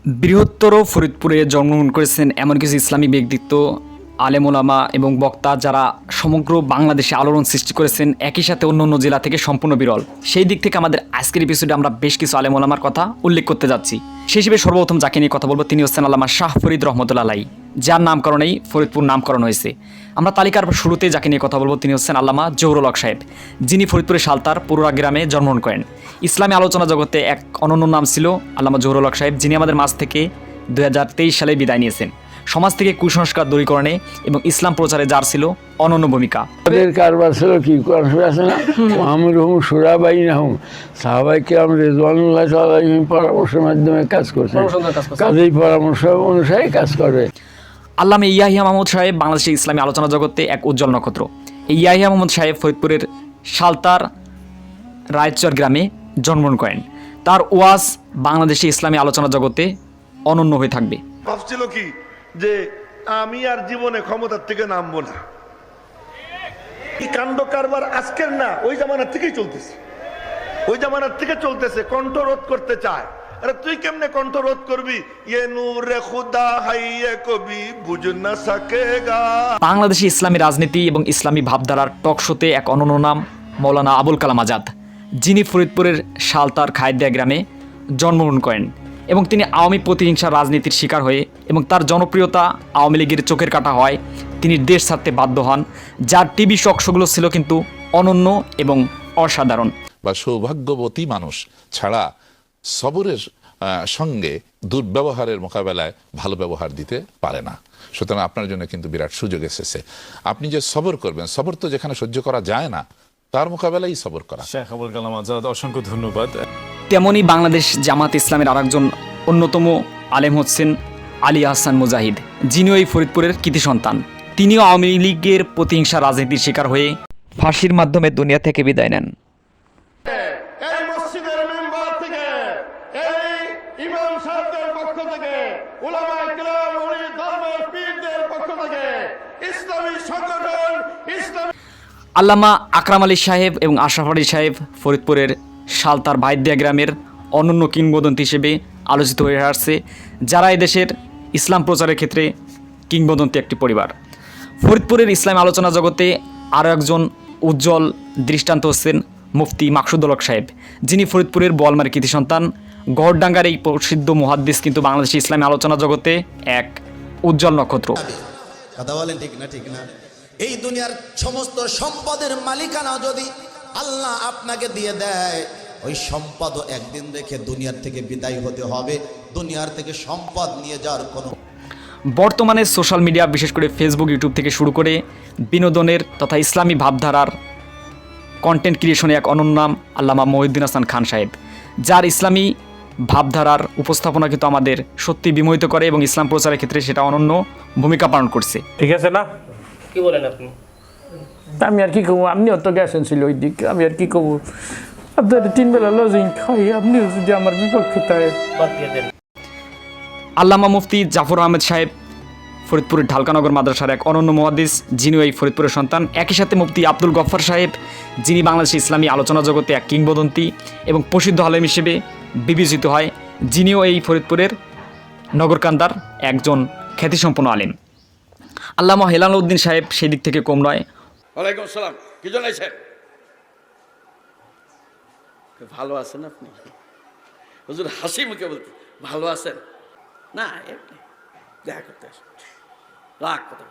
বৃহত্তর ফরিদপুরে জন্মগ্রহণ করেছেন এমন কিছু ইসলামী ব্যক্তিত্ব, আলেম ওলামা এবং বক্তা যারা সমগ্র বাংলাদেশে আলোড়ন সৃষ্টি করেছেন, একই সাথে অন্য অন্য জেলা থেকে সম্পূর্ণ বিরল। সেই দিক থেকে আমাদের আজকের এপিসোডে আমরা বেশ কিছু আলেম ওলামার কথা উল্লেখ করতে যাচ্ছি। সেই হিসেবে সর্বপ্রথম যাকে নিয়ে কথা বলবো তিনি হচ্ছেন আল্লামা শাহ ফরিদ রহমতুল্লাহ আলাইহি, যার নামকরণেই ফরিদপুর নামকরণ হয়েছে। আমরা তালিকার শুরুতে যাকে নিয়ে কথা বলবো তিনি হচ্ছেন আল্লামা জহুরুল হক সাহেব, যিনি ফরিদপুরের সালতার পুরুরা গ্রামে জন্মগ্রহণ করেন। ইসলামী আলোচনা জগতে এক অনন্য নাম ছিল আল্লামা জহুরুল হক সাহেব, যিনি আমাদের মাঝ থেকে 2023 সালে বিদায় নিয়েছেন। সমাজ থেকে কুসংস্কার দূরীকরণে এবং ইসলাম প্রচারে যার ছিল অনন্য ভূমিকা। তাদের কারবার ছিল কি আছে না, মুহাম্মদ হুম সুরাবাই না হুম সাহাবাই কিরাম রিজওয়ানুল্লাহ আলাইহিম পরামর্শের মাধ্যমে কাজ করছে, কাজেই পরামর্শ অনুসারে কাজ করবে। আল্লামা ইয়াহিয়া মাহমুদ সাহেব বাংলাদেশের ইসলামী আলোচনা জগতে এক উজ্জ্বল নক্ষত্র। এই ইয়াহিয়া মাহমুদ সাহেব ফরিদপুরের সালতার রায়চর গ্রামে জন্মগ্রহণ করেন। তার ওয়াজ বাংলাদেশে ইসলামী আলোচনা জগতে অনন্য হয়ে থাকবে। ভাবছিল কি যে আমি আর জীবনে ক্ষমতার থেকে নামবো না। এই কাণ্ড কারবার আজকের না, ওই জামানার থেকেই চলতেছে, ওই জামানার থেকে চলতেছে। কণ্ঠ রোধ করতে চায়, আরে তুই কেমনে কণ্ঠ রোধ করবি? ইয়ে নূরে খুদা হাইয়ে কবি বুঝ না সকেগা। বাংলাদেশে ইসলামী রাজনীতি এবং ইসলামী ভাবধারার টক শোতে এক অনন্য নাম মৌলানা আবুল কালাম আজাদ, যিনি ফরিদপুরের সালতার খায়দিয়া গ্রামে জন্মগ্রহণ করেন এবং তিনি আওয়ামী প্রতিহিংসা রাজনীতির শিকার হয়ে এবং তার জনপ্রিয়তা আওয়ামী লীগের চোখের কাটা হয় তিনি দেশ ছাড়তে বাধ্য হন, যার টিভি শোগুলো ছিল কিন্তু অনন্য এবং অসাধারণ। বা সৌভাগ্যবতী মানুষ ছাড়া সবরের সঙ্গে দুর্ব্যবহারের মোকাবেলায় ভালো ব্যবহার দিতে পারে না। সুতরাং আপনার জন্য কিন্তু বিরাট সুযোগ এসেছে। আপনি যে সবর করবেন, সবর তো যেখানে সহ্য করা যায় না তার মোকাবেলাই সবর করা। শেখ আবুল কালাম আজাদ, অসংখ্য ধন্যবাদ। তেমনি বাংলাদেশ জামাত ইসলামের আরেকজন অন্যতম আলেম হচ্ছেন আলী আহসান মুজাহিদ, যিনিও এই ফরিদপুরের কৃতি সন্তান। তিনিও আওয়ামী লীগের প্রতিহিংসা রাজনীতির শিকার হয়ে ফাঁসির মাধ্যমে দুনিয়া থেকে বিদায় নেন। এই মসজিদের মেম্বার থেকে, এই ইমাম সাহেবদের পক্ষ থেকে, উলামায়ে কিরাম, মুরিদ ধর্মের পীরদের পক্ষ থেকে, ইসলামী সংগঠন ইসলামী আল্লামা আকরাম আলী সাহেব এবং আশরাফ আলী সাহেব ফরিদপুরের সালতার ভাইদিয়া গ্রামের অনন্য কিংবদন্তি হিসেবে আলোচিত হয়ে আসছে, যারা এদেশের ইসলাম প্রচারের ক্ষেত্রে কিংবদন্তি একটি পরিবার। ফরিদপুরের ইসলাম আলোচনা জগতে আরও একজন উজ্জ্বল দৃষ্টান্ত হচ্ছেন মুফতি মাকসুদুল হক সাহেব, যিনি ফরিদপুরের বোয়ালমারী কৃতি সন্তান। গড়ডাঙ্গার এই প্রসিদ্ধ মুহাদ্দিস কিন্তু বাংলাদেশের ইসলামী আলোচনা জগতে এক উজ্জ্বল নক্ষত্র। কথা বলেন ঠিক না? ঠিক না? এই দুনিয়ার সমস্ত সম্পদের মালিকানা যদি আল্লাহ আপনাকে দিয়ে দেয়, ওই সম্পদও একদিন রেখে দুনিয়ার থেকে বিদায় হতে হবে। দুনিয়ার থেকে সম্পদ নিয়ে যাওয়ার কোনো বর্তমানে সোশ্যাল মিডিয়া, বিশেষ করে ফেসবুক, ইউটিউব থেকে শুরু করে বিনোদনের তথা ইসলামী ভাবধারার কন্টেন্ট ক্রিয়েশনে এক অনন্য নাম আল্লামা মহিউদ্দিন হাসান খান সাহেব, যার ইসলামী ভাবধারার উপস্থাপনা কিন্তু আমাদের সত্যি বিমোহিত করে এবং ইসলাম প্রচারের ক্ষেত্রে সেটা অনন্য ভূমিকা পালন করছে। ঠিক আছে না? কি বলেন আপনি? আমি আর কি করবো, আপনিও তো গেছেন ছিল ওই দিক, আমি আর কি করবো? আপনার 3 বেলা লজিং খাই, আপনিও যদি আমার বিপক্ষে তাই বাদ দিয়ে দেন। আল্লামা মুফতি জাফর আহমেদ সাহেব ফরিদপুরের ঢালকানগর মাদ্রাসার এক অনন্য মুহাদ্দিস, যিনি এই ফরিদপুরের সন্তান। একই সাথে মুফতি আব্দুল গফফার সাহেব, যিনি বাংলাদেশের ইসলামী আলোচনা জগতে এক কিংবদন্তি এবং প্রসিদ্ধ আলেম হিসেবে বিবেচিত হয়, যিনিও এই ফরিদপুরের নগরকান্দার একজন খ্যাতিসম্পন্ন আলেম। আল্লামা হেলাল উদ্দিন সাহেব সেই দিক থেকে কম নয়। ওয়ালাইকুম আসসালাম। কি জন্য আইছেন? ভালো আছেন আপনি? হুজুর হাসি মুখে বলতে ভালো আছেন না, এমনি দেখা করতে আসেন, রাগ কথা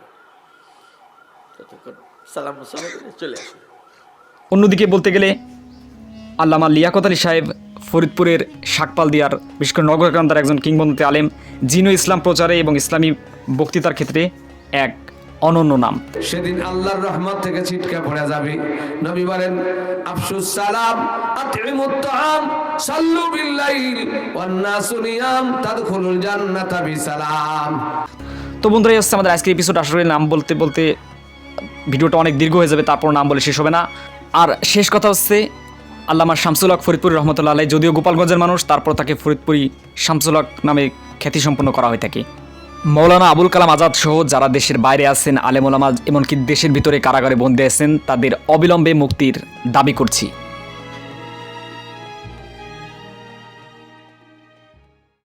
সালাম চলে আসেন। অন্যদিকে বলতে গেলে আল্লামা লিয়াকত আলী সাহেব ফরিদপুরের শাকপালদিয়ার বিশেষ করে নগরকান্দার একজন কিংবদন্তি আলেম, যিনিও ইসলাম প্রচারে এবং ইসলামী বক্তৃতার ক্ষেত্রে এক অনন্য নাম। সেদিন আল্লাহর রহমত থেকে ছিটকা পড়ে যাবে। নবী বলেন আফসুস সালাম আতিমুত তাআম সাল্লু বিল্লাইল ওয়ান নাসু নিয়াম তাদখুলুল জান্নাতা বিসালাম। তো বন্ধুরা, এই হচ্ছে আমাদের আজকের এপিসোড। আসলে নাম বলতে বলতে ভিডিওটা অনেক দীর্ঘ হয়ে যাবে, তারপর নাম বলে শেষ হবে না। আর শেষ কথা হচ্ছে আল্লামা শামসুল হক ফরিদপুরি রহমতুল্লাহ আলাইহি, যদিও গোপালগঞ্জের মানুষ, তারপর তাকে ফরিদপুরি শামসুল হক নামে খ্যাতিসম্পন্ন করা হয়ে থাকে। মৌলানা আবুল কালাম আজাদ সহ যারা দেশের বাইরে আছেন আলেম ওলামা, এমনকি দেশের ভিতরে কারাগারে বন্দী আছেন, তাদের অবিলম্বে মুক্তির দাবি করছি।